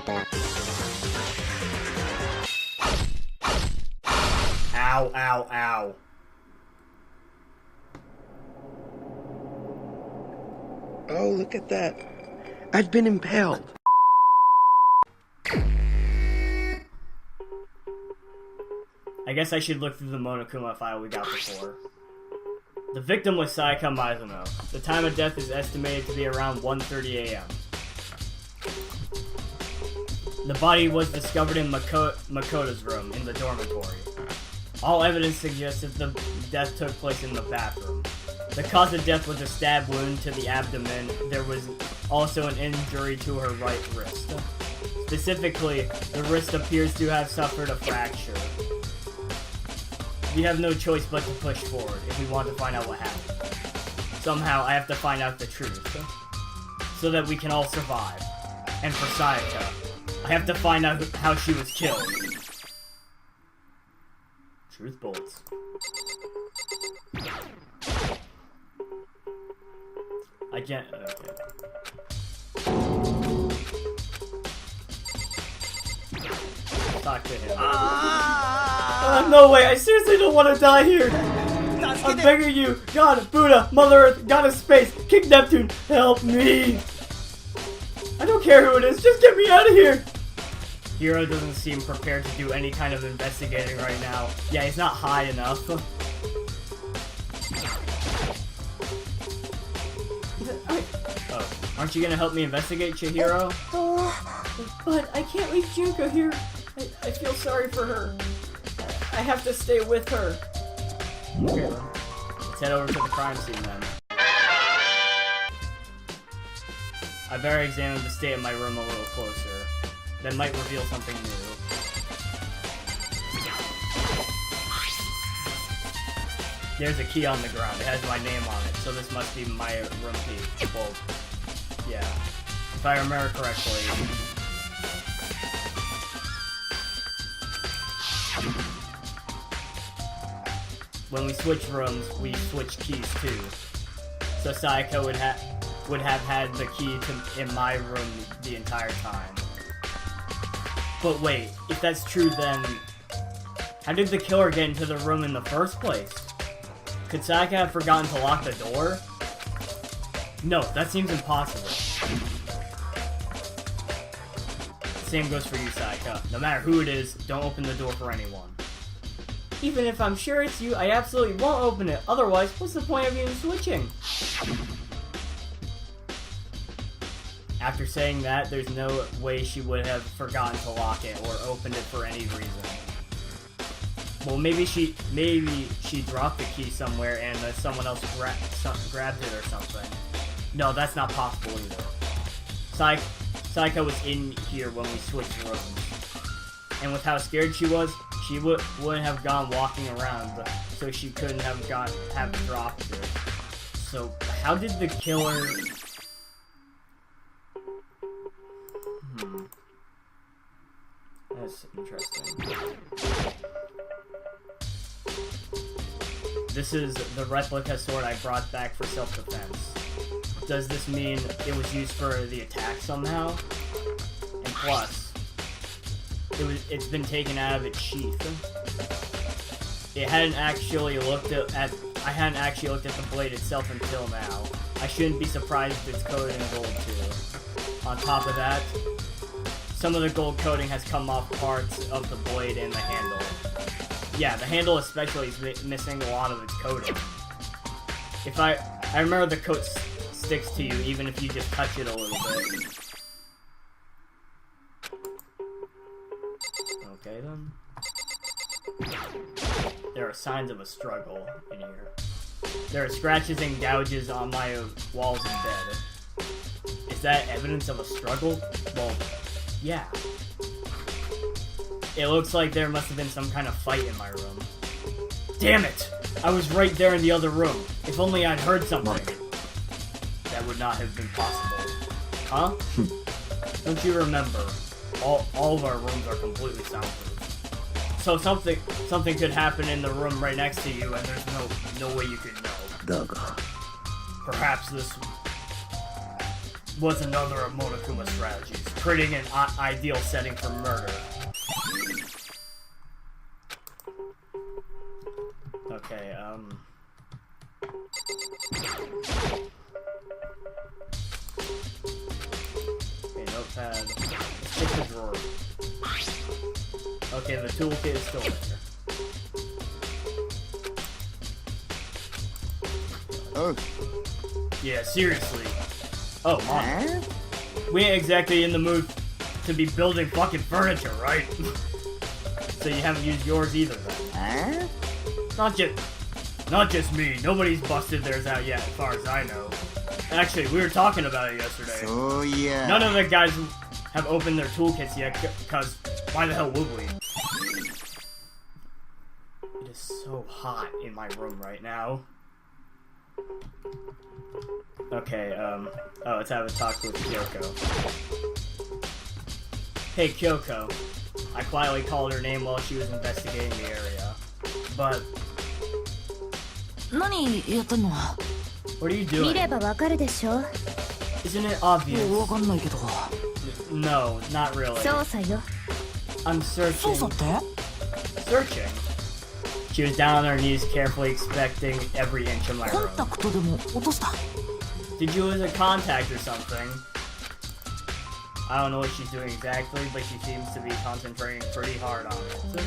Danganronpa. Ow, ow, ow. Oh, look at that. I've been impaled. I guess I should look through the Monokuma file we got before. The victim was Sayaka Mizuno. The time of death is estimated to be around 1:30 a.m. The body was discovered in Makoto's room in the dormitory. All evidence suggests that the death took place in the bathroom. The cause of death was a stab wound to the abdomen. There was also an injury to her right wrist. Specifically, the wrist appears to have suffered a fracture. We have no choice but to push forward if we want to find out what happened. Somehow, I have to find out the truth, so that we can all survive. And for Sayaka, I have to find out how she was killed. Truth bolts. I can't. Okay. Talk to him. No way! I seriously don't want to die here! I'm begging you! God, Buddha, Mother Earth, God of Space, King Neptune, help me! I don't care who it is, just get me out of here! Hiro doesn't seem prepared to do any kind of investigating right now. Yeah, he's not high enough. Oh, aren't you gonna help me investigate, Chihiro? But I can't leave Junko here. I feel sorry for her. I have to stay with her. Okay, let's head over to the crime scene then. I better examine the state of my room a little closer. That might reveal something new. There's a key on the ground. It has my name on it, so this must be my room key. Well, yeah. If I remember correctly. When we switch rooms, we switch keys too. So Sayaka would have had the key in my room the entire time. But wait, if that's true, then how did the killer get into the room in the first place? Could Sayaka have forgotten to lock the door? No, that seems impossible. Same goes for you, Sayaka. No matter who it is, don't open the door for anyone. Even if I'm sure it's you, I absolutely won't open it. Otherwise, what's the point of even switching? After saying that, there's no way she would have forgotten to lock it or opened it for any reason. Well, maybe she dropped the key somewhere and someone else grabbed it or something. No, that's not possible either. Sayaka was in here when we switched rooms. And with how scared she was, she wouldn't have gone walking around, so she couldn't have dropped it. So, how did the killer... That's interesting. This is the replica sword I brought back for self-defense. Does this mean it was used for the attack somehow? And plus, it's been taken out of its sheath. I hadn't actually looked at the blade itself until now. I shouldn't be surprised if it's coated in gold too. On top of that, some of the gold coating has come off parts of the blade and the handle. Yeah, the handle especially is missing a lot of its coating. I remember the coat sticks to you even if you just touch it a little bit. Okay then. There are signs of a struggle in here. There are scratches and gouges on my walls and bed. Is that evidence of a struggle? Well, yeah. It looks like there must have been some kind of fight in my room. Damn it! I was right there in the other room. If only I'd heard something. That would not have been possible. Huh? Don't you remember? All of our rooms are completely soundproof. So something could happen in the room right next to you, and there's no way you could know. Perhaps this was another of Monokuma's strategies. creating an ideal setting for murder. Okay, okay, notepad. Let's take the drawer. Okay, the toolkit is still there. Oh. Yeah, seriously. Oh, Mom. We ain't exactly in the mood to be building fucking furniture, right? So you haven't used yours either, then? Not just me. Nobody's busted theirs out yet, as far as I know. Actually, we were talking about it yesterday. Oh, yeah. None of the guys have opened their toolkits yet, because why the hell would we? It is so hot in my room right now. Okay, oh, let's have a talk with Kyoko. Hey, Kyoko. I quietly called her name while she was investigating the area. But... what are you doing? Isn't it obvious? No, not really. I'm searching. Searching? She was down on her knees, carefully inspecting every inch of my room. Did you lose a contact or something? I don't know what she's doing exactly, but she seems to be concentrating pretty hard on it.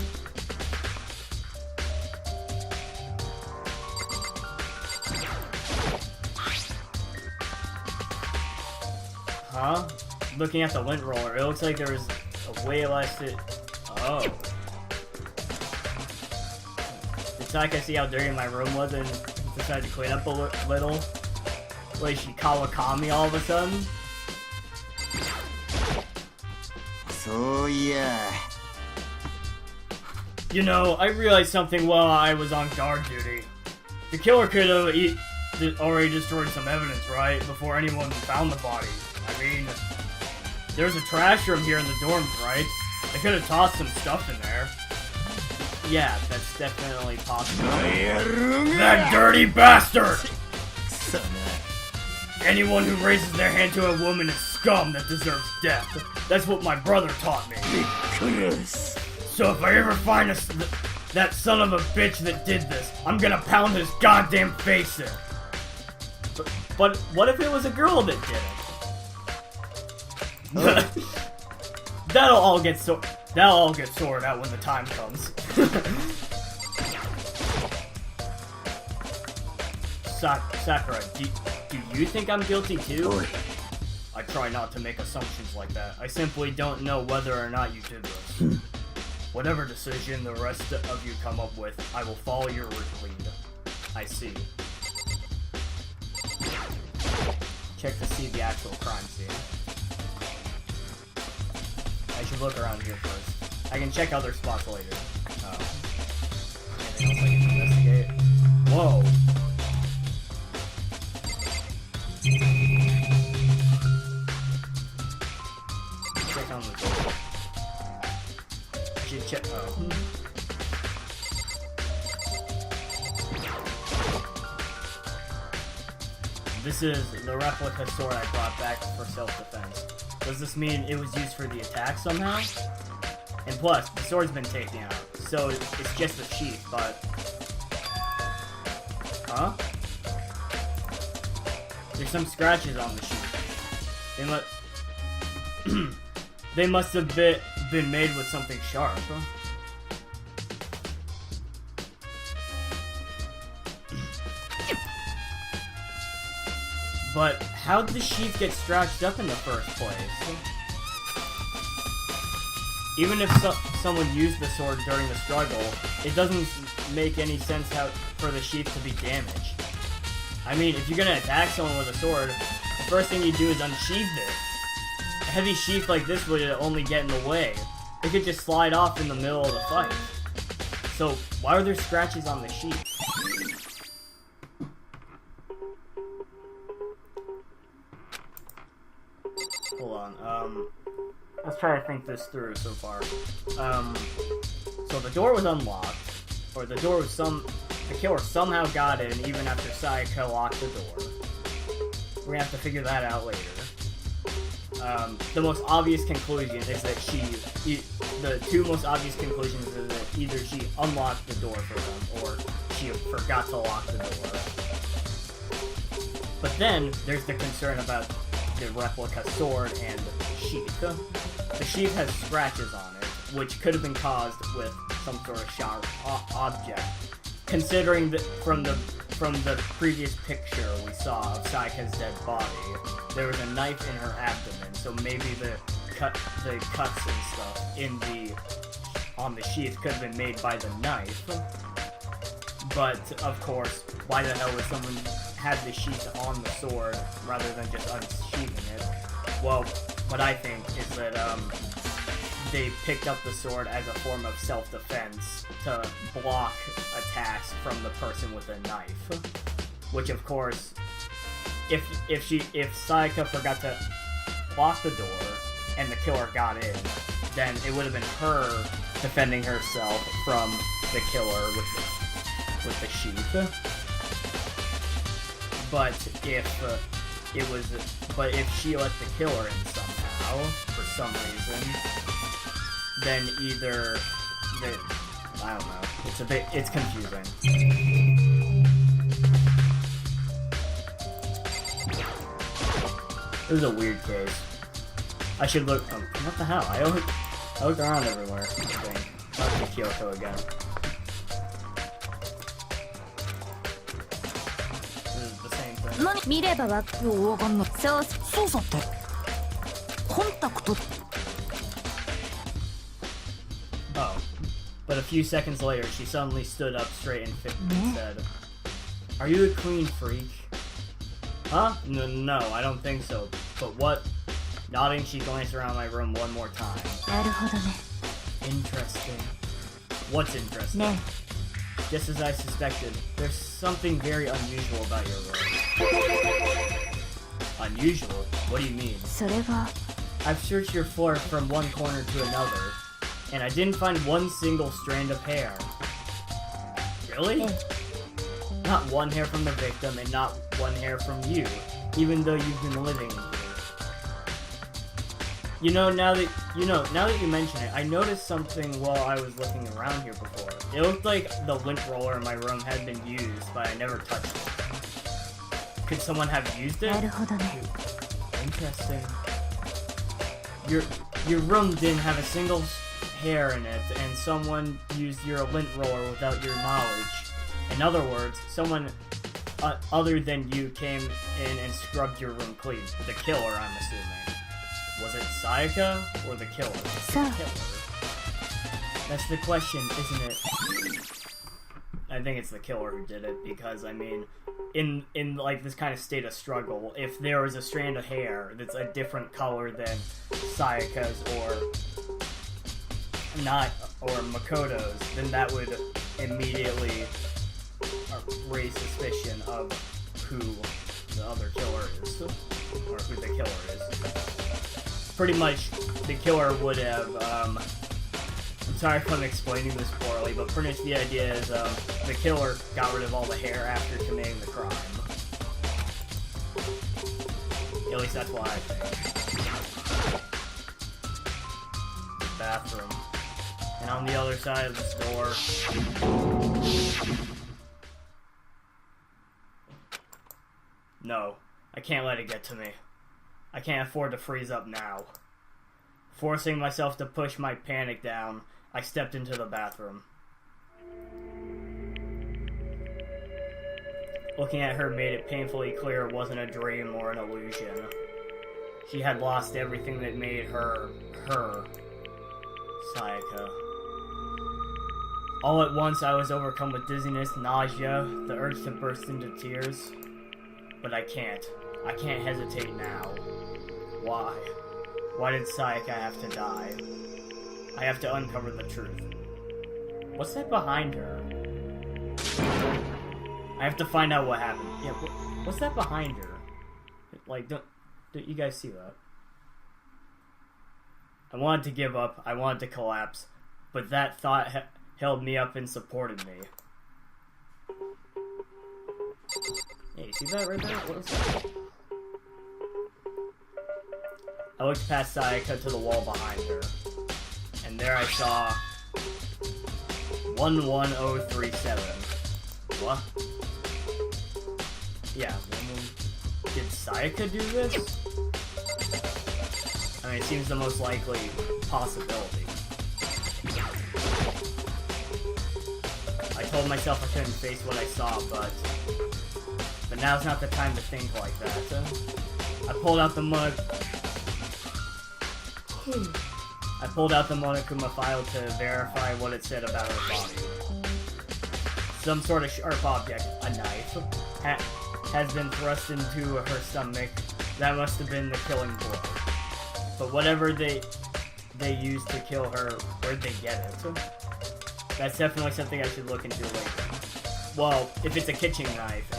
Huh? Looking at the lint roller, it looks like there was a way less to... Oh. Did Saika see how dirty my room was and decided to clean up a little? Like she Kawakami all of a sudden? So, yeah. You know, I realized something while I was on guard duty. The killer could have already destroyed some evidence, right? Before anyone found the body. I mean, there's a trash room here in the dorms, right? They could have tossed some stuff in there. Yeah, that's definitely possible. That dirty bastard! Anyone who raises their hand to a woman is scum that deserves death. That's what my brother taught me. So if I ever find that son of a bitch that did this, I'm gonna pound his goddamn face in. But what if it was a girl that did it? That'll all get sorted out when the time comes. Sakura, do you think I'm guilty too? I try not to make assumptions like that. I simply don't know whether or not you did this. Whatever decision the rest of you come up with, I will follow your lead. I see. Check to see the actual crime scene. I should look around here first. I can check other spots later. Anything else I can investigate? Whoa! Check on the door. I should check. Oh. This is the replica sword I brought back for self-defense. Does this mean it was used for the attack somehow? And plus, the sword's been taken out, so it's just a sheath, but... Huh? There's some scratches on the sheath. They must have been made with something sharp, huh? But how did the sheath get scratched up in the first place? Even if someone used the sword during the struggle, it doesn't make any sense for the sheath to be damaged. I mean, if you're gonna attack someone with a sword, the first thing you do is unsheath it. A heavy sheath like this would only get in the way. It could just slide off in the middle of the fight. So, why are there scratches on the sheath? Hold on, let's try to think this through so far. So the door was unlocked, or the killer somehow got in even after Sayaka locked the door. We're gonna have to figure that out later. the most obvious conclusion is that the two most obvious conclusions is that either she unlocked the door for them, or she forgot to lock the door. But then, there's the concern about the replica sword and sheath. The sheath has scratches on it, which could have been caused with some sort of sharp object. Considering that from the previous picture we saw of Sayaka's dead body, there was a knife in her abdomen, so maybe the cuts and stuff on the sheath could have been made by the knife. But of course, why the hell would someone have the sheath on the sword rather than just unsheathing it? Well, what I think is that they picked up the sword as a form of self-defense to block attacks from the person with a knife. Which, of course, if Sayaka forgot to lock the door and the killer got in, then it would have been her defending herself from the killer with the sheath. But if she let the killer in somehow, for some reason, then either I don't know. It's confusing. This is a weird case. I should look. What the hell? I looked around everywhere. I think. I'll see Kyoko again. This is the same thing. 見ればわかるわかんない。操作ってコンタクト。Oh. But a few seconds later, she suddenly stood up straight and said, "Are you a clean freak?" Huh? No, I don't think so. But what? Nodding, she glanced around my room one more time. なるほどね。 Interesting. What's interesting? ね。 Just as I suspected, there's something very unusual about your room. Unusual? What do you mean? それが I've searched your floor from one corner to another, and I didn't find one single strand of hair. Really? Not one hair from the victim, and not one hair from you, even though you've been living here. Now that you mention it, I noticed something while I was looking around here before. It looked like the lint roller in my room had been used, but I never touched it. Could someone have used it? なるほどね。 Interesting. Your room didn't have a single hair in it, and someone used your lint roller without your knowledge. In other words, someone other than you came in and scrubbed your room clean. The killer, I'm assuming. Was it Sayaka or the killer? So. The killer. That's the question, isn't it? I think it's the killer who did it, because I mean, in like this kind of state of struggle, if there was a strand of hair that's a different color than Sayaka's or Makoto's, then that would immediately raise suspicion of who the other killer is, or who the killer is. Pretty much, the killer would have, I'm sorry if I'm explaining this poorly, but pretty much the idea is, the killer got rid of all the hair after committing the crime. At least that's what I think. The bathroom. And on the other side of this door... No, I can't let it get to me. I can't afford to freeze up now. Forcing myself to push my panic down, I stepped into the bathroom. Looking at her made it painfully clear it wasn't a dream or an illusion. She had lost everything that made her, Sayaka. All at once I was overcome with dizziness, nausea, the urge to burst into tears. But I can't hesitate now. Why? Why did Sayaka have to die? I have to uncover the truth. What's that behind her? I have to find out what happened. Yeah, what's that behind her? Like, don't you guys see that? I wanted to give up, I wanted to collapse, but that thought held me up and supported me. Yeah, you see that right there? What is that? I looked past Sayaka to the wall behind her, and there I saw 11037. What? Yeah, did Sayaka do this? I mean, it seems the most likely possibility. I told myself I couldn't face what I saw, but now's not the time to think like that. I pulled out the Monokuma file to verify what it said about her body. Some sort of sharp object, a knife, has been thrust into her stomach. That must have been the killing blow. But whatever they used to kill her, where'd they get it? That's definitely something I should look into later. Well, if it's a kitchen knife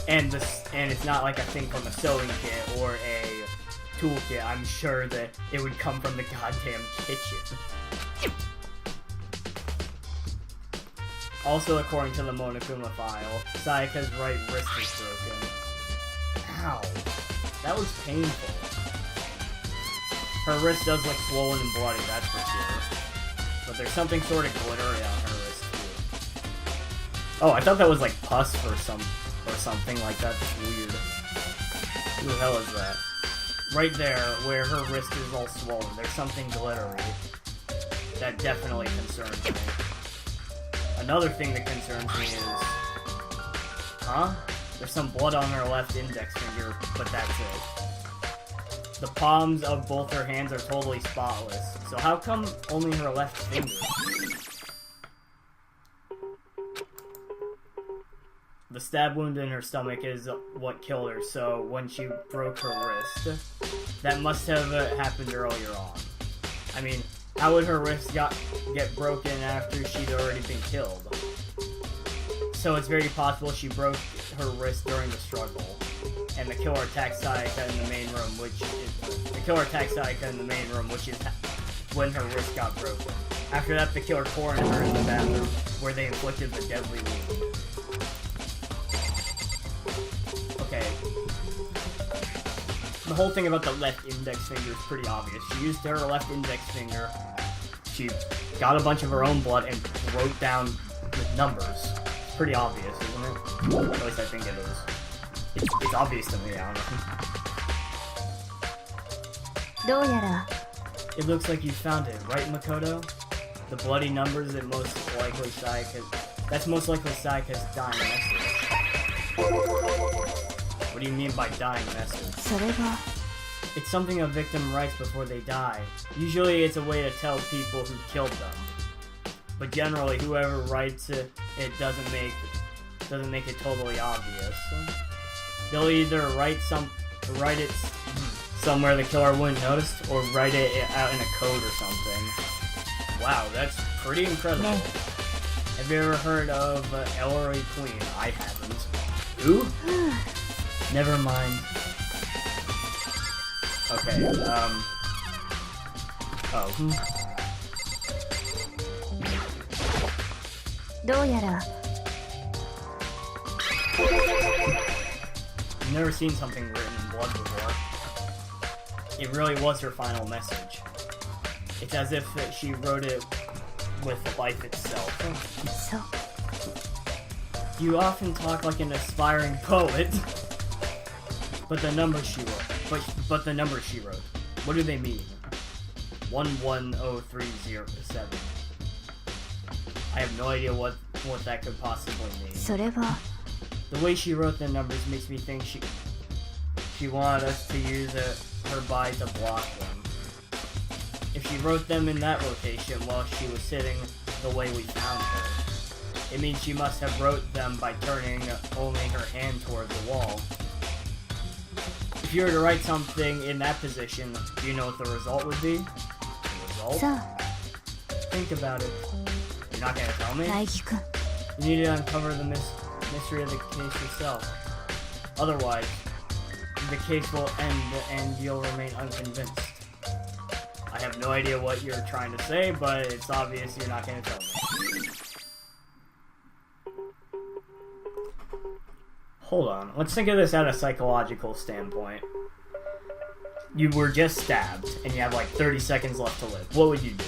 and it's not like a thing from a sewing kit or a toolkit, I'm sure that it would come from the goddamn kitchen. Also, according to the Monokuma file, Sayaka's right wrist is broken. Ow. That was painful. Her wrist does look swollen and bloody, that's for sure. But there's something sort of glittery on her wrist, too. Oh, I thought that was like pus or something like that. That's weird. Who the hell is that? Right there, where her wrist is all swollen, there's something glittery. That definitely concerns me. Another thing that concerns me is... Huh? There's some blood on her left index finger, but that's it. The palms of both her hands are totally spotless. So how come only her left finger? The stab wound in her stomach is what killed her, so when she broke her wrist, that must have happened earlier on. I mean, how would her wrist get broken after she'd already been killed? So it's very possible she broke her wrist during the struggle, and the killer attacked Sayaka in the main room, which is when her wrist got broken. After that, the killer cornered her in the bathroom, where they inflicted the deadly wound. Okay. The whole thing about the left index finger is pretty obvious. She used her left index finger, she got a bunch of her own blood, and wrote down with numbers. It's pretty obvious, isn't it? At least I think it is. It's obvious to me, I don't know. It looks like you found it, right, Makoto? The bloody numbers that most likely Sayaka's dying message. What do you mean by dying message? It's something a victim writes before they die. Usually it's a way to tell people who killed them. But generally, whoever writes it, doesn't make it totally obvious. They'll either write it somewhere the killer wouldn't notice, or write it out in a code or something. Wow, that's pretty incredible. Have you ever heard of Ellery Queen? I haven't. Who? Never mind. Okay, oh. I've never seen something written in blood before. It really was her final message. It's as if she wrote it with life itself. You often talk like an aspiring poet. But the numbers she wrote, what do they mean? 11037. I have no idea what that could possibly mean. The way she wrote the numbers makes me think she wanted us to use her body to block them. If she wrote them in that location while she was sitting the way we found her, it means she must have wrote them by turning only her hand toward the wall. If you were to write something in that position, do you know what the result would be? The result? Think about it. You're not gonna tell me? You need to uncover the mystery of the case yourself. Otherwise, the case will end and you'll remain unconvinced. I have no idea what you're trying to say, but it's obvious you're not gonna tell me. Hold on, let's think of this at a psychological standpoint. you were just stabbed, and you have like 30 seconds left to live, what would you do?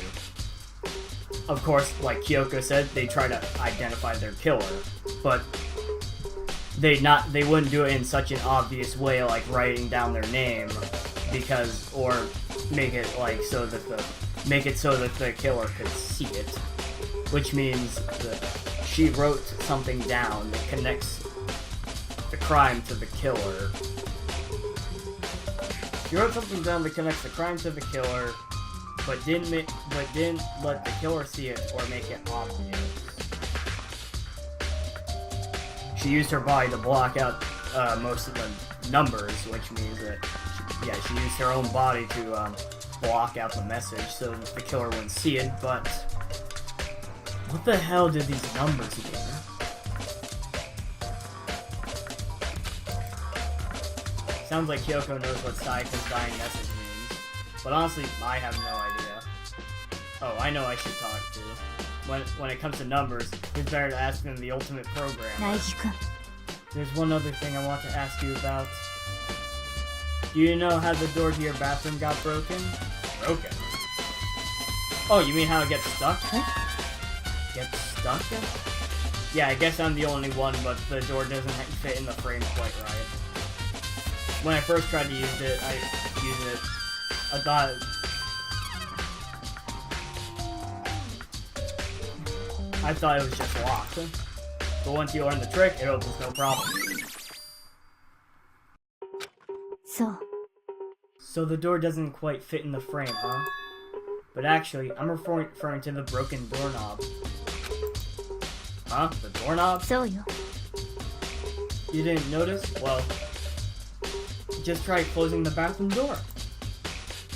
Of course, like Kyoko said, they try to identify their killer, but they wouldn't do it in such an obvious way, like writing down their name, because, or make it like so that the killer could see it, which means that she wrote something down that connects the crime to the killer. She wrote something down that connects the crime to the killer, but didn't let the killer see it or make it obvious. She used her body to block out most of the numbers, which means that she used her own body to block out the message so that the killer wouldn't see it. But what the hell did these numbers mean? Sounds like Kyoko knows what Sayaka's dying message means, but honestly, I have no idea. Oh, I know I should talk to. When it comes to numbers, it's better to ask them the ultimate programmer. There's one other thing I want to ask you about. Do you know how the door to your bathroom got broken? Broken? Oh, you mean how it gets stuck? Gets stuck? Yeah, I guess I'm the only one, but the door doesn't fit in the frame quite right. When I first tried to use it, I thought... it was just locked. But once you learn the trick, it opens no problem. So the door doesn't quite fit in the frame, huh? But actually, I'm referring to the broken doorknob. Huh? The doorknob? You didn't notice? Well, just try closing the bathroom door.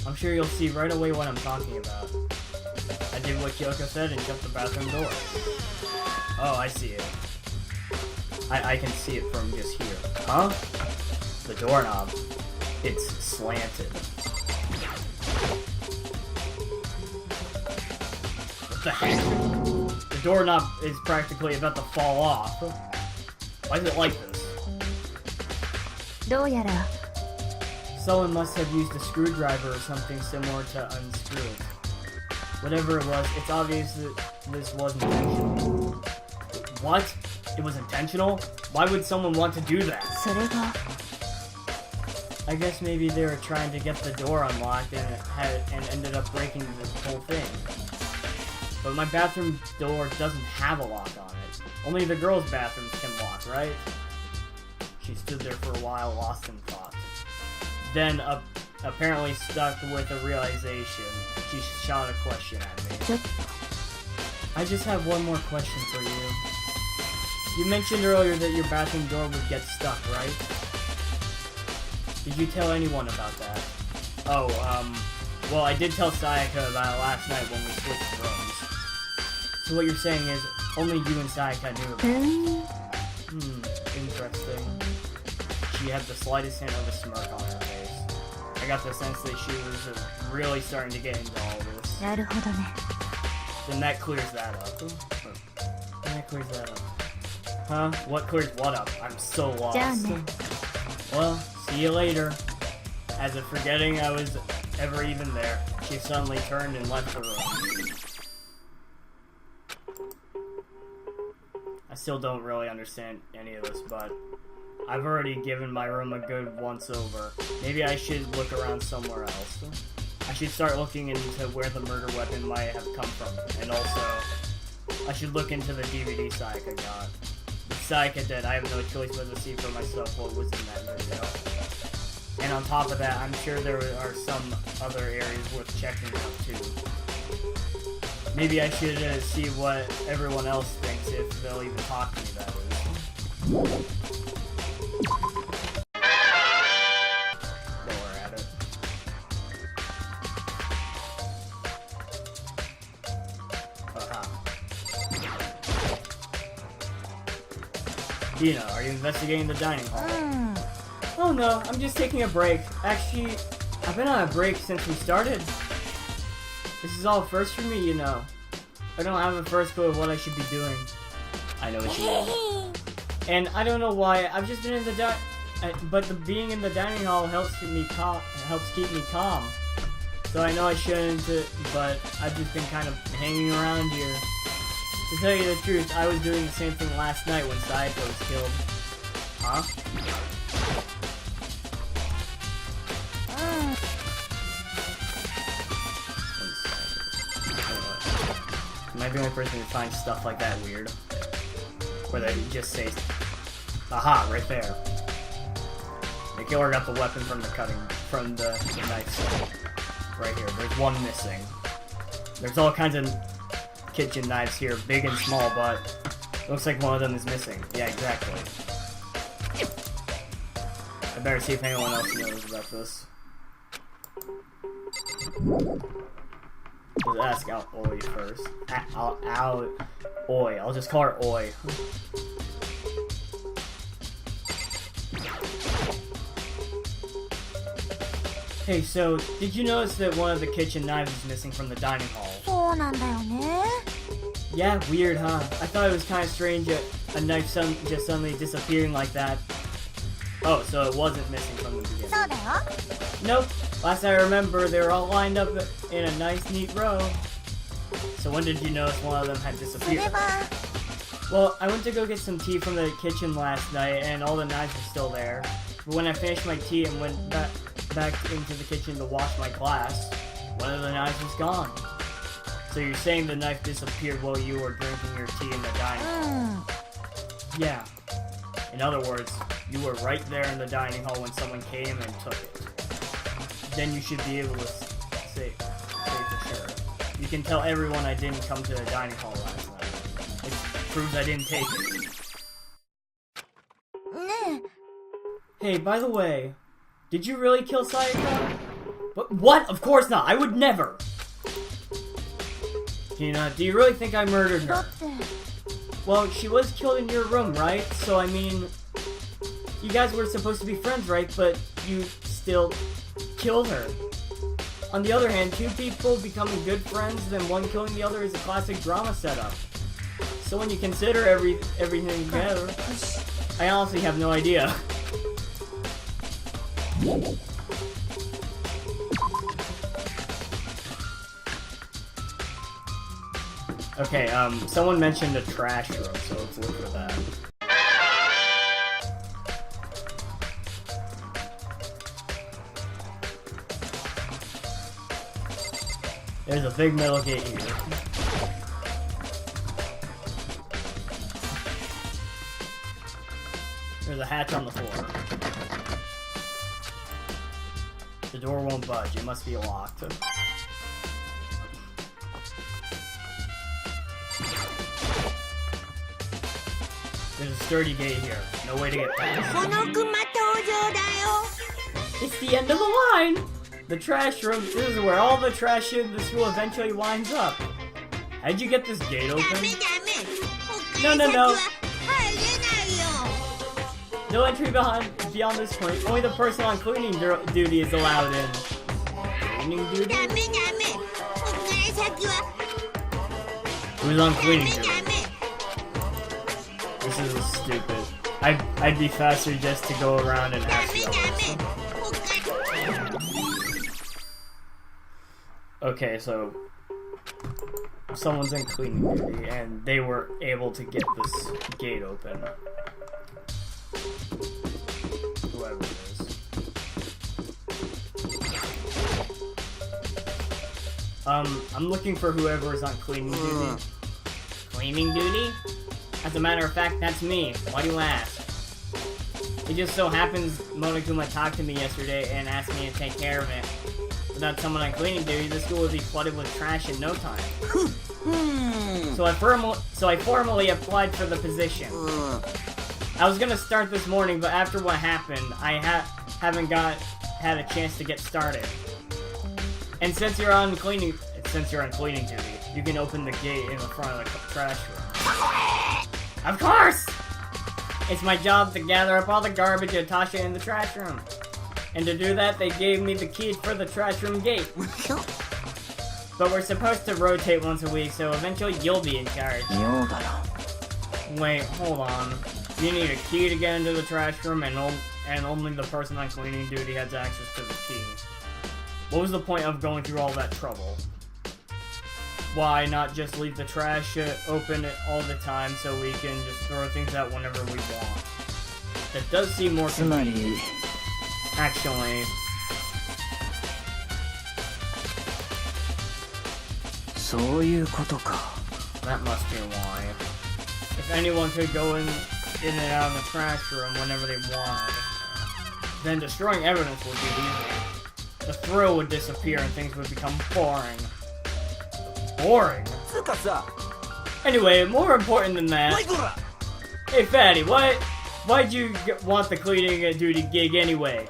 I'm sure you'll see right away what I'm talking about. I did what Kyoko said and shut the bathroom door. Oh, I see it. I can see it from just here. Huh? The doorknob. It's slanted. What the heck? The doorknob is practically about to fall off. Why is it like this? Someone must have used a screwdriver or something similar to unscrew it. Whatever it was, it's obvious that this wasn't intentional. What? It was intentional? Why would someone want to do that? I guess maybe they were trying to get the door unlocked and ended up breaking the whole thing. But my bathroom door doesn't have a lock on it. Only the girls' bathrooms can lock, right? She stood there for a while, lost in thought. Then, apparently stuck with a realization, she shot a question at me. I just have one more question for you. You mentioned earlier that your bathroom door would get stuck, right? Did you tell anyone about that? Oh, well, I did tell Sayaka about it last night when we switched rooms. So what you're saying is, only you and Sayaka knew about it. Interesting. She had the slightest hint of a smirk on her face. I got the sense that she was really starting to get into all this. Then that clears that up. Huh? What clears what up? I'm so lost. Well, see you later. As if forgetting I was ever even there, she suddenly turned and left the room. I still don't really understand any of this, but I've already given my room a good once over. Maybe I should look around somewhere else. I should start looking into where the murder weapon might have come from, and also, I should look into the DVD Sayaka got. With Sayaka dead, I have no choice but to see for myself what was in that video. And on top of that, I'm sure there are some other areas worth checking out too. Maybe I should see what everyone else thinks, if they'll even talk to me, that is. While we're at it. Dina, are you investigating the dining hall? Oh no, I'm just taking a break. Actually, I've been on a break since we started. This is all first for me, you know. I don't have a first clue of what I should be doing. I know what you mean. And I don't know why, I've just been in the but being in the dining hall helps keep me calm. So I know I shouldn't, but I've just been kind of hanging around here. To tell you the truth, I was doing the same thing last night when Sayaka was killed. Huh? Am I the only person who finds stuff like that weird? Where they just say, aha, right there. The killer got the weapon from the knife set. Right here, there's one missing. There's all kinds of kitchen knives here, big and small, but looks like one of them is missing. Yeah, exactly. I better see if anyone else knows about this. Let's ask out Oi first. Oi. I'll just call her Oi. Hey, so, did you notice that one of the kitchen knives is missing from the dining hall? そうなんだよね Yeah, weird, huh? I thought it was kind of strange a knife just suddenly disappearing like that. Oh, so it wasn't missing from the beginning. そうだよ Nope. Last I remember, they were all lined up in a nice, neat row. So when did you notice one of them had それ disappeared? は Well, I went to go get some tea from the kitchen last night, and all the knives were still there. But when I finished my tea and went back into the kitchen to wash my glass, one of the knives was gone. So you're saying the knife disappeared while you were drinking your tea in the dining hall? Yeah. In other words, you were right there in the dining hall when someone came and took it. Then you should be able to say for sure. You can tell everyone I didn't come to the dining hall last night. It proves I didn't take it. ね Hey, by the way, did you really kill Sayaka? What? Of course not! I would never! Tina, do you really think I murdered えだ her? って Well, she was killed in your room, right? So, I mean, you guys were supposed to be friends, right? But you still killed her. On the other hand, two people becoming good friends, then one killing the other is a classic drama setup. So when you consider everything together, I honestly have no idea. Okay, someone mentioned a trash room, so let's look for that. There's a big metal gate here. There's a hatch on the floor. The door won't budge, it must be locked. There's a sturdy gate here. No way to get past. このクマ登場だよ It's the end of the line! The trash room. This is where all the trash in the school eventually winds up. How'd you get this gate ダ open? メダメ No, no, no. 他入れないよ No entry beyond this point. Only the person on cleaning duty is allowed in. Cleaning duty? ダメダメ他先は Who's on ダ cleaning メ duty? ダメ This is stupid. I'd be faster just to go around and ダ ask メ you ダ all メ this. 他 Okay, so someone's in cleaning duty, and they were able to get this gate open. Whoever it is. I'm looking for whoever is on cleaning duty. Cleaning duty? As a matter of fact, that's me. Why do you ask? It just so happens Monokuma talked to me yesterday and asked me to take care of it. Without someone on cleaning duty, the school would be flooded with trash in no time. So I formally applied for the position. I was gonna start this morning, but after what happened, I haven't had a chance to get started. And since you're on cleaning duty, you can open the gate in the front of the trash room. Of course! It's my job to gather up all the garbage and toss it in the trash room. And to do that, they gave me the key for the trash room gate. But we're supposed to rotate once a week, so eventually you'll be in charge. Wait, hold on. You need a key to get into the trash room and and only the person on cleaning duty has access to the key. What was the point of going through all that trouble? Why not just leave the trash open all the time so we can just throw things out whenever we want? That does seem more convenient. Actually. That must be why. If anyone could go in and out of the trash room whenever they wanted, then destroying evidence would be easy. The thrill would disappear and things would become boring. Boring? Anyway, more important than that. Hey Fatty, why'd you want the cleaning duty gig anyway?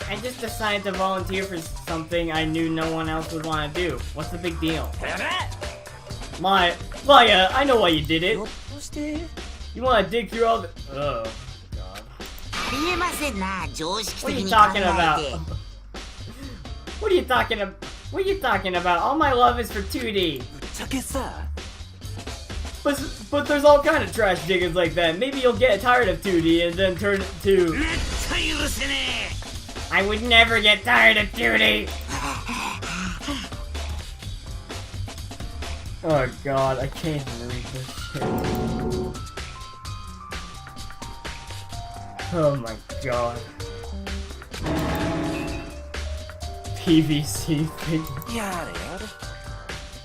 I just decided to volunteer for something I knew no one else would want to do. What's the big deal? Maya, I know why you did it. You want to dig through all the... Oh, God. What are you talking about? What are you talking about? What are you talking about? All my love is for 2D. But there's all kind of trash diggers like that. Maybe you'll get tired of 2D and then turn it to... I would never get tired of 2D! Oh god, I can't even read this shit. Oh my god. PVC thing.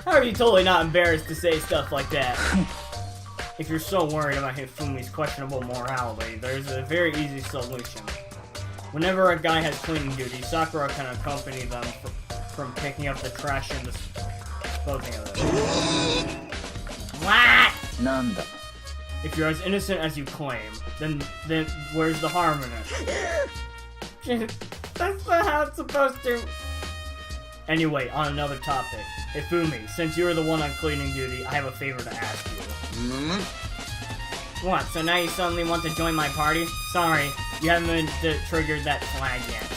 How are you totally not embarrassed to say stuff like that? If you're so worried about Hifumi's questionable morality, there's a very easy solution. Whenever a guy has cleaning duty, Sakura can accompany them from picking up the trash and disposing of it. What? Nanda. If you're as innocent as you claim, then where's the harm in it? That's not how it's supposed to. Anyway, on another topic. Hifumi, since you're the one on cleaning duty, I have a favor to ask you. What, so now you suddenly want to join my party? Sorry, you haven't triggered that flag yet.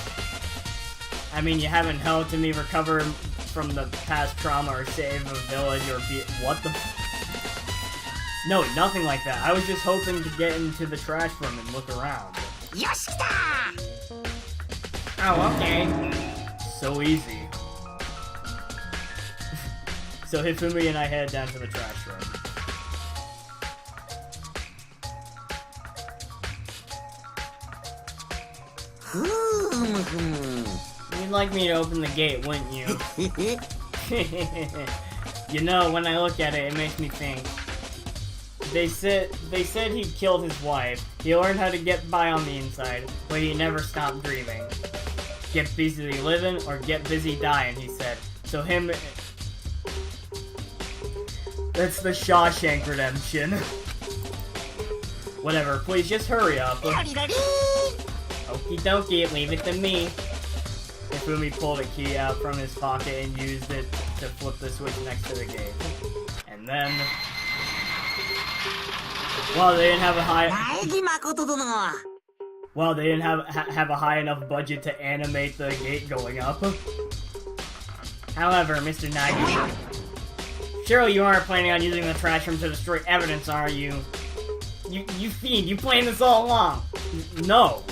I mean, you haven't helped me recover from the past trauma or save a village or be- What the- No, nothing like that. I was just hoping to get into the trash room and look around. Yoshida! Oh, okay. So easy. So Hifumi and I head down to the trash room. You'd like me to open the gate, wouldn't you? You know, when I look at it, it makes me think. They said he killed his wife. He learned how to get by on the inside, but he never stopped dreaming. Get busy living or get busy dying, he said. So him... That's the Shawshank Redemption. Whatever, please just hurry up. Okie dokie, leave it to me. Hifumi pulled a key out from his pocket and used it to flip the switch next to the gate. And then... Well, they didn't have a high... Well, they didn't have a high enough budget to animate the gate going up. However, Mr. Nagi... Surely you aren't planning on using the trash room to destroy evidence, are you? You fiend, you planned this all along! No!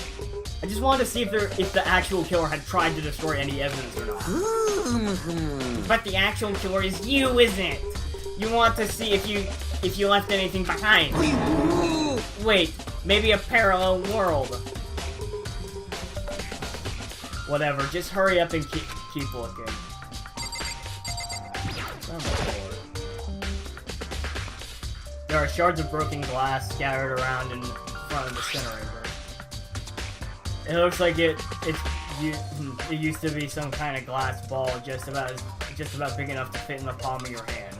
I just wanted to see if the actual killer had tried to destroy any evidence or not. But the actual killer is you, isn't it? You want to see if you left anything behind. Wait, maybe a parallel world. Whatever, just hurry up and keep looking. There are shards of broken glass scattered around in front of the incinerator. It looks like it used to be some kind of glass ball, just about big enough to fit in the palm of your hand.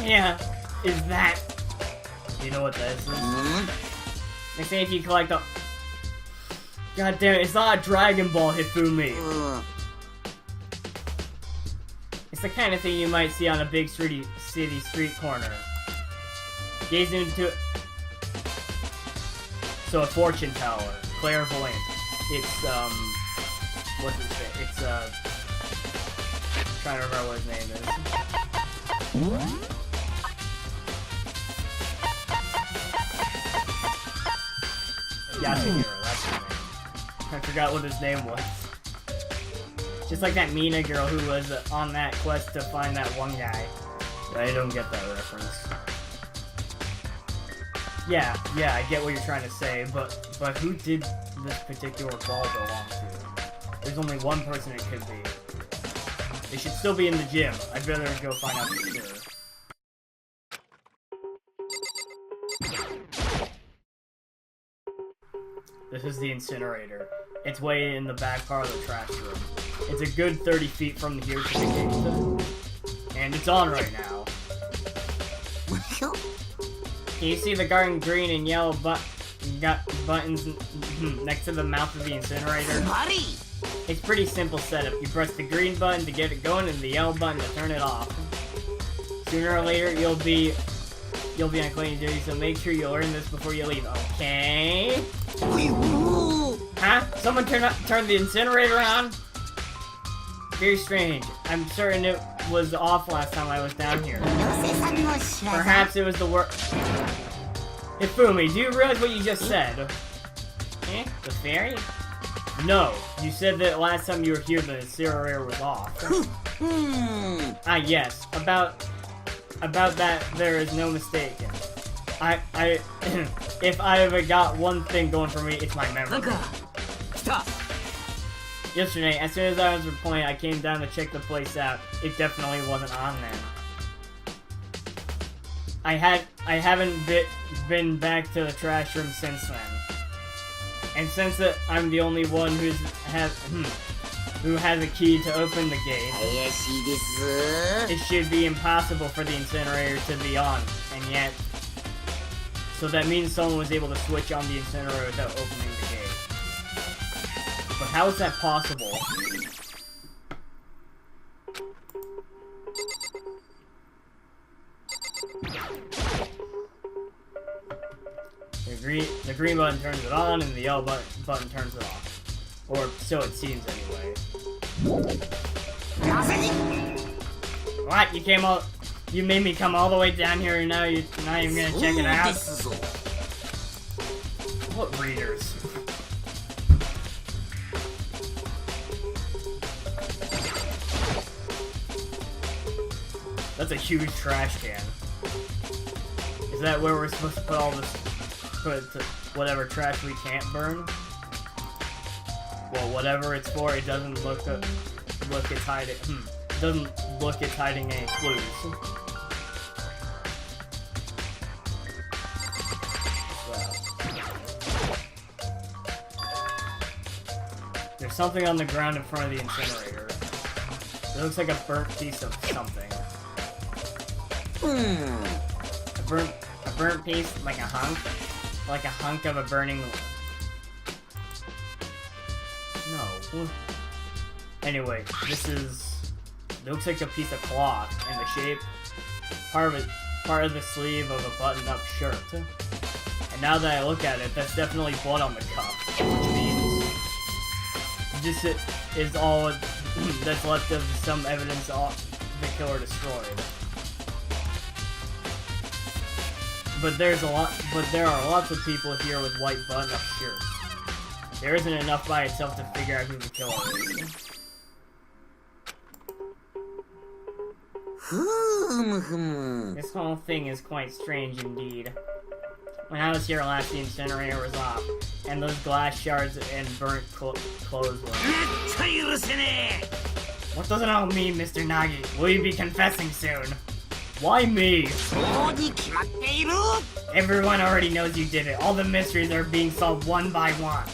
Yeah, is that? Do you know what this is? They say if you collect a... God damn it, it's not a Dragon Ball, Hifumi. It's the kind of thing you might see on a big city street corner. Gaze into... So a fortune teller. Clairvoyant. It's, what's his name? It's, I'm trying to remember what his name is. Yasuhiro, that's his name. I forgot what his name was. Just like that Mina girl who was on that quest to find that one guy. I don't get that reference. Yeah, I get what you're trying to say, but who did this particular ball belong to? There's only one person it could be. They should still be in the gym. I'd rather go find out for sure. This is the incinerator. It's way in the back part of the trash room. It's a good 30 feet from here to the gate. And it's on right now. Can you see the garden green and yellow buttons next to the mouth of the incinerator? It's pretty simple setup. You press the green button to get it going and the yellow button to turn it off. Sooner or later, you'll be on cleaning duty, so make sure you learn this before you leave, okay? Huh? Someone turn the incinerator on? Very strange. I'm certain it was off last time I was down here. Perhaps it was the work. Hifumi, do you realize what you just said? Eh? The fairy? No. You said that last time you were here the incinerator was off. Ah, yes. About that, there is no mistaking. If I ever got one thing going for me, it's my memory. Stop. Yesterday, as soon as I was replaying, I came down to check the place out. It definitely wasn't on then. I haven't been back to the trash room since then. And since I'm the only one who has a key to open the gate, it should be impossible for the incinerator to be on. And yet, so that means someone was able to switch on the incinerator without opening the gate. But how is that possible? The green button turns it on, and the yellow button turns it off. Or so it seems, anyway. What? You made me come all the way down here, and now you're not even gonna check it out? What readers? That's a huge trash can. Is that where we're supposed to put all this? Put whatever trash we can't burn? Well, whatever it's for, it doesn't look it's hiding. Doesn't look it's hiding any clues. Well, there's something on the ground in front of the incinerator. It looks like a burnt piece of something. A burnt piece, like a hunk? Like a hunk of a burning... No. Anyway, this is... It looks like a piece of cloth, and the shape... Part of the sleeve of a buttoned-up shirt. And now that I look at it, that's definitely blood on the cuff. Which means... This is all that's left of some evidence the killer destroyed. But there are lots of people here with white button-up shirts. There isn't enough by itself to figure out who the killer is. This whole thing is quite strange indeed. When I was here last, the incinerator was off, and those glass shards and burnt clothes were. What does it all mean, Mr. Nagi? Will you be confessing soon? Why me? Everyone already knows you did it. All the mysteries are being solved one by one.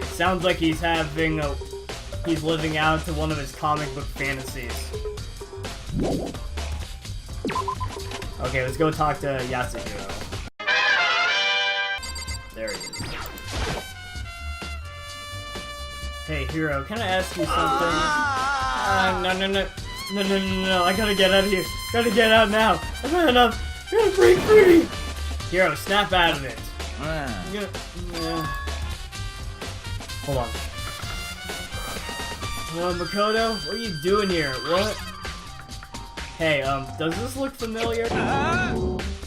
Sounds like he's living out to one of his comic book fantasies. Okay, let's go talk to Yasuhiro. There he is. Hey, Hiro, can I ask you something? No, I gotta get out of here. Gotta get out now. I've had enough. Gotta break free. Hiro, snap out of it. Hold on. Makoto, what are you doing here? What? Hey, does this look familiar?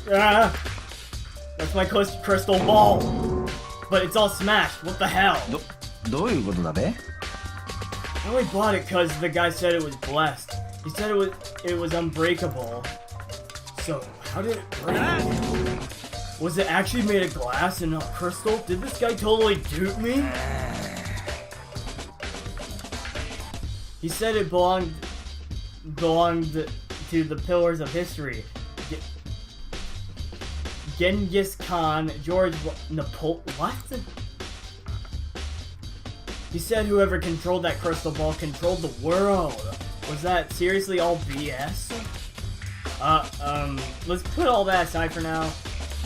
That's my crystal ball! But it's all smashed, what the hell? どういうことだべ? I only bought it because the guy said it was blessed. He said it was unbreakable. So, how did it break? Was it actually made of glass and not crystal? Did this guy totally dupe me? He said it belonged to the pillars of history. Genghis Khan, George Napoleon. What? He said whoever controlled that crystal ball controlled the world. Was that seriously all BS? Let's put all that aside for now.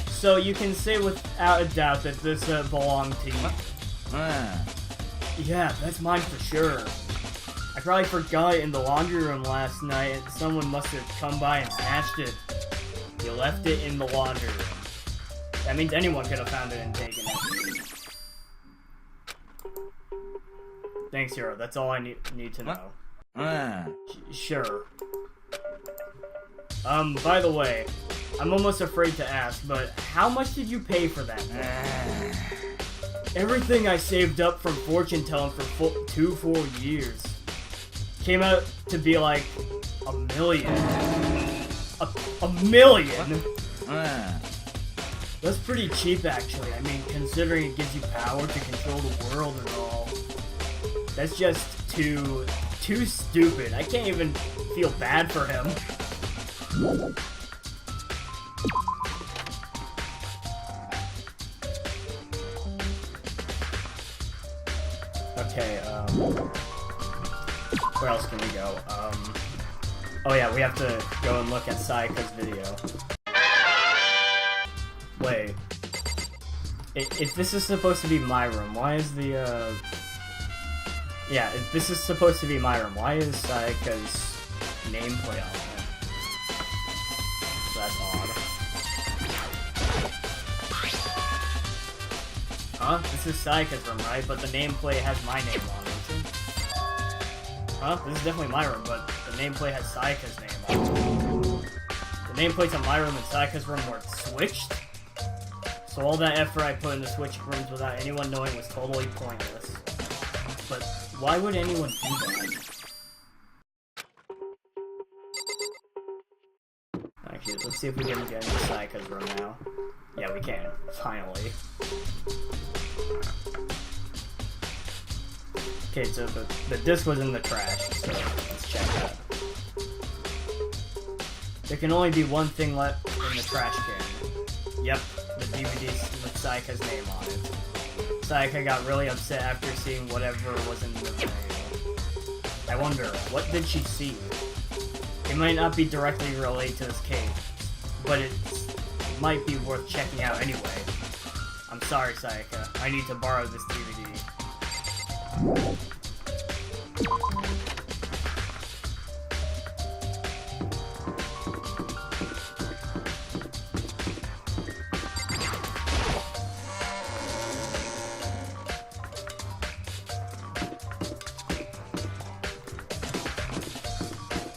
So you can say without a doubt that this belonged to you. Yeah, that's mine for sure. I probably forgot it in the laundry room last night and someone must have come by and snatched it. You left it in the laundry room. That means anyone could have found it and taken it. Thanks, Hero. That's all I need to know. Sure. By the way, I'm almost afraid to ask, but how much did you pay for that thing? Everything I saved up from fortune telling for 2 full years came out to be like $1 million. A million? That's pretty cheap, actually. I mean, considering it gives you power to control the world and all. That's just too stupid. I can't even feel bad for him. Okay, where else can we go? Oh yeah, we have to go and look at Sayaka's video. Wait. If this is supposed to be my room, why is the, yeah, if this is supposed to be my room, why is Sayaka's nameplate on it? So that's odd. Huh? This is Sayaka's room, right? But the nameplate has my name on it. Huh? This is definitely my room, but the nameplate has Sayaka's name on it. The nameplates on my room and Sayaka's room were switched? So all that effort I put into switching rooms without anyone knowing was totally pointless. But why would anyone do that? Actually, let's see if we can get into Sayaka's room now. Yeah, we can. Finally. Okay, so the disc was in the trash, so let's check that. There can only be one thing left in the trash can. Yep, the DVD with Sayaka's name on it. Sayaka got really upset after seeing whatever was in the video. I wonder, what did she see? It might not be directly related to this case, but it might be worth checking out anyway. I'm sorry, Sayaka. I need to borrow this DVD.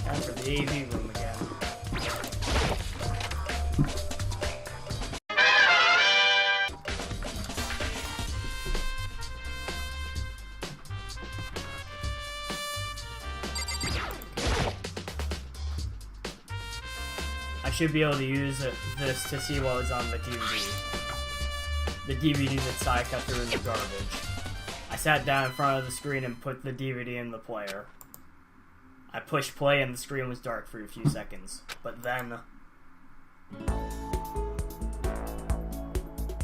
Time for the AV room again. I should be able to use this to see what was on the DVD. The DVD that Sayaka threw in the garbage. I sat down in front of the screen and put the DVD in the player. I pushed play and the screen was dark for a few seconds. But then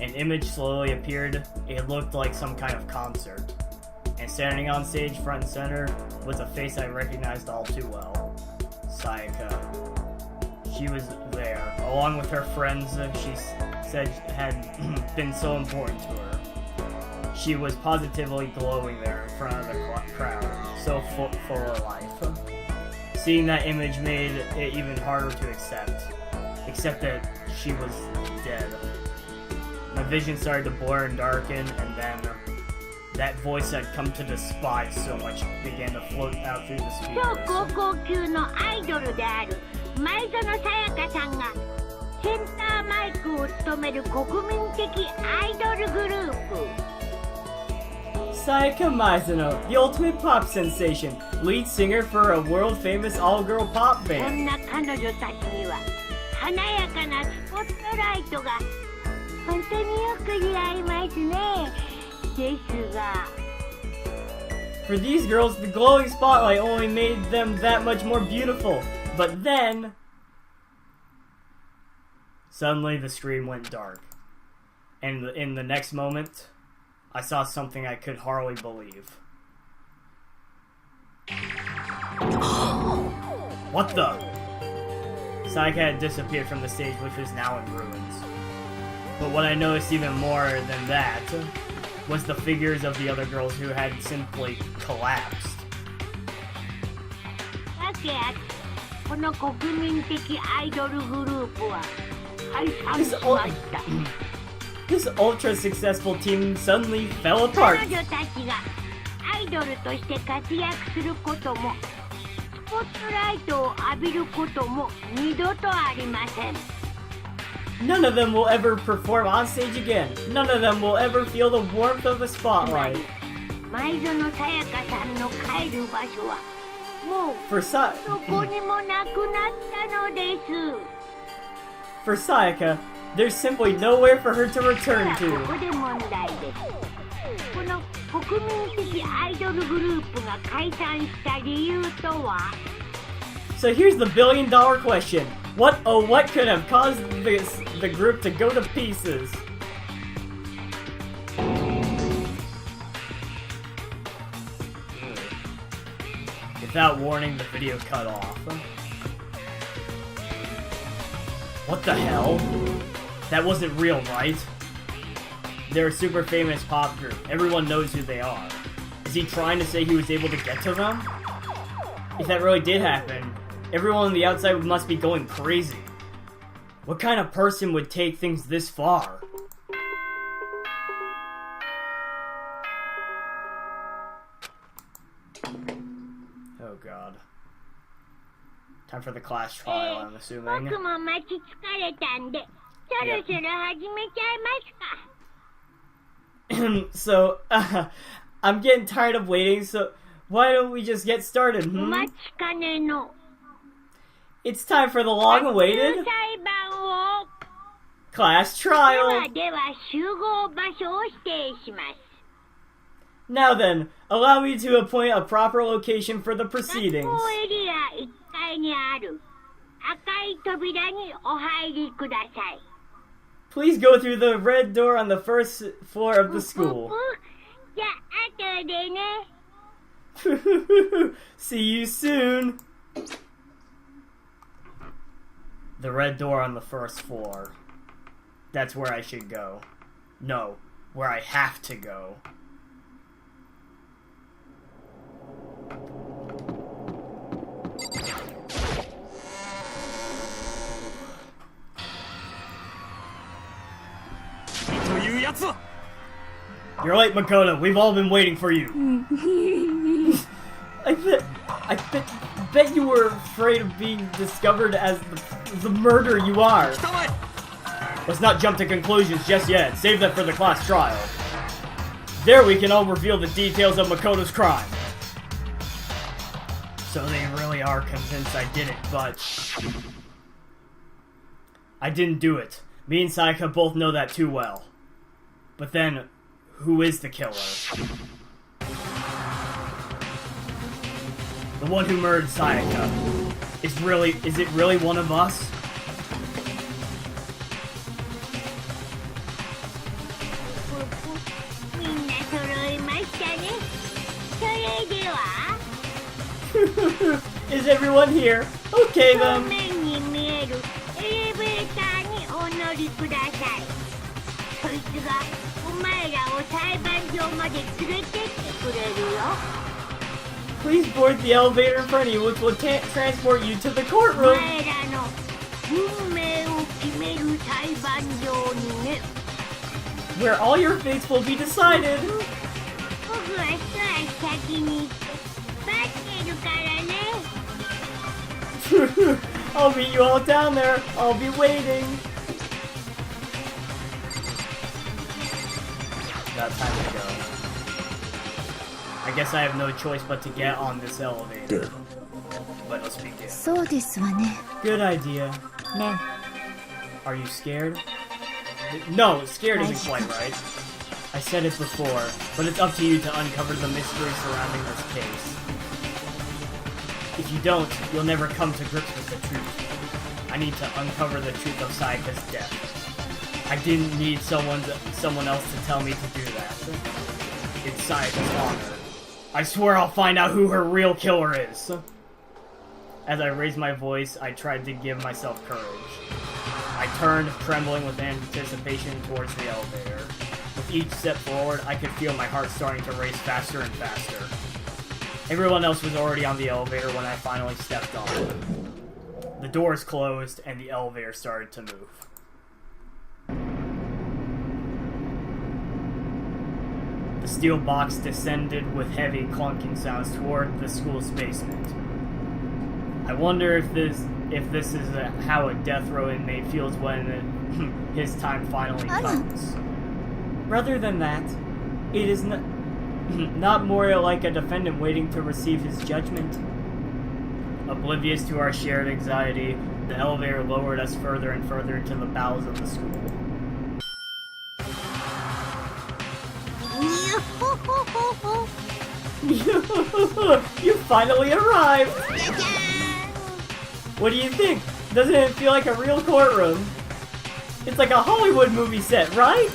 an image slowly appeared. It looked like some kind of concert. And standing on stage front and center was a face I recognized all too well. Sayaka. She was there, along with her friends she said had been so important to her. She was positively glowing there in front of the crowd, so full of life. Seeing that image made it even harder to accept that she was dead. My vision started to blur and darken, and then that voice I'd come to despise so much began to float out through the 超 speakers. 高校級のアイドルである前園さやかさんがセンターマイクを務める国民的アイドルグループ Sayaka Mizuno, the ultimate pop sensation, lead singer for a world-famous all-girl pop そ band. んな彼女たちには華やかなスポットライトが本当によく似合いますね。ですが For these girls, the glowing spotlight only made them that much more beautiful. But then... Suddenly the screen went dark. And in the next moment, I saw something I could hardly believe. What the? Sayaka had disappeared from the stage, which was now in ruins. But what I noticed even more than that was the figures of the other girls who had simply collapsed. さてこの国民的アイドルグループは解散しました。 This ultra successful team suddenly fell 彼 apart. 女たちがアイドルとして活躍することもスポットライトを浴びることも二度とありません。 None of them will ever perform on stage again. None of them will ever feel the warmth of a つま spotlight. り前園さやかさんの帰る場所はもう For どこにもなくなったのです。 For Sayaka, there's simply nowhere for her to ただ return ここ to. で問題です。この国民的アイドルグループが解散した理由とは So here's the billion-dollar question. What could have caused the group to go to pieces? Without warning, the video cut off. What the hell? That wasn't real, right? They're a super famous pop group. Everyone knows who they are. Is he trying to say he was able to get to them? If that really did happen, everyone on the outside must be going crazy. What kind of person would take things this far? Oh god. Time for the class trial, I'm assuming. 僕も待ち疲れたんでそろそろ始めちゃいますか。 So, I'm getting tired of waiting, so why don't we just get started, お hmm? 待ちかねの It's time for the 裁 long-awaited 判を class で trial! は集合場所を指定します。 Now then, allow me to appoint a proper location for the 学 proceedings. 校エリア1階にある赤い扉にお入りください。 Please go through the red door on the first floor of the ぷ school. ぷじゃあ後でね。 See you soon! The red door on the first floor. That's where I should go. No, where I have to go. You're late, Makoto. We've all been waiting for you. I bet you were afraid of being discovered as the murderer you are. Let's not jump to conclusions just yet. Save that for the class trial. There we can all reveal the details of Makoto's crime. So they really are convinced I did it, but... I didn't do it. Me and Sayaka both know that too well. But then, who is the killer? The one who murdered Sayaka. Is it really one of us? Is everyone here? Okay 正 then. 面に見えるエレベーターにお乗りください。そいつがお前らを裁判場まで連れてってくれるよ。 Please board the elevator in front of you, which will transport you to the お courtroom. 前らの運命を決める裁判場にね。 Where all your fates will be decided. 僕は一足先に行って待ってるからね。I'll meet you all down there. I'll be waiting. Now time to go. I guess I have no choice but to get on this elevator. Let us begin. そうですわね。 Good idea. ね。 Are you scared? No, scared isn't quite right. I said it before, but it's up to you to uncover the mystery surrounding this case. If you don't, you'll never come to grips with the truth. I need to uncover the truth of Sayaka's death. I didn't need someone else to tell me to do that. It's Sayaka's honor. I swear I'll find out who her real killer is. As I raised my voice, I tried to give myself courage. I turned, trembling with anticipation, towards the elevator. With each step forward, I could feel my heart starting to race faster and faster. Everyone else was already on the elevator when I finally stepped on. The doors closed, and the elevator started to move. The steel box descended with heavy clunking sounds toward the school's basement. I wonder if this is how a death row inmate feels when his time finally comes. Rather than that, it is not more like a defendant waiting to receive his judgment. Oblivious to our shared anxiety, the elevator lowered us further and further into the bowels of the school. You finally arrived! What do you think? Doesn't it feel like a real courtroom? It's like a Hollywood movie set, right?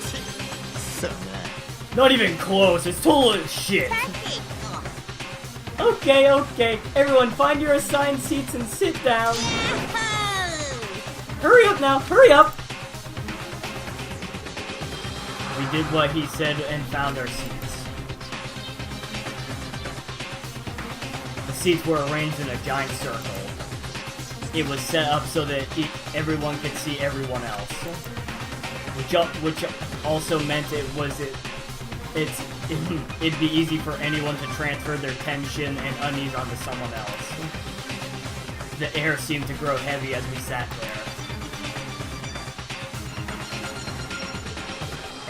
Not even close, it's total shit. Okay, everyone find your assigned seats and sit down. Hurry up now, hurry up! We did what he said and found our seats. The seats were arranged in a giant circle. It was set up so that everyone could see everyone else, which also meant it'd be easy for anyone to transfer their tension and unease onto someone else. The air seemed to grow heavy as we sat there.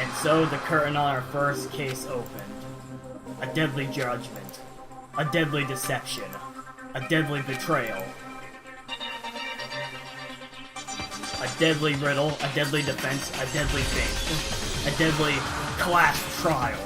And so the curtain on our first case opened. A deadly judgment. A deadly deception. A deadly betrayal. A deadly riddle, a deadly defense, a deadly fate. A deadly class trial.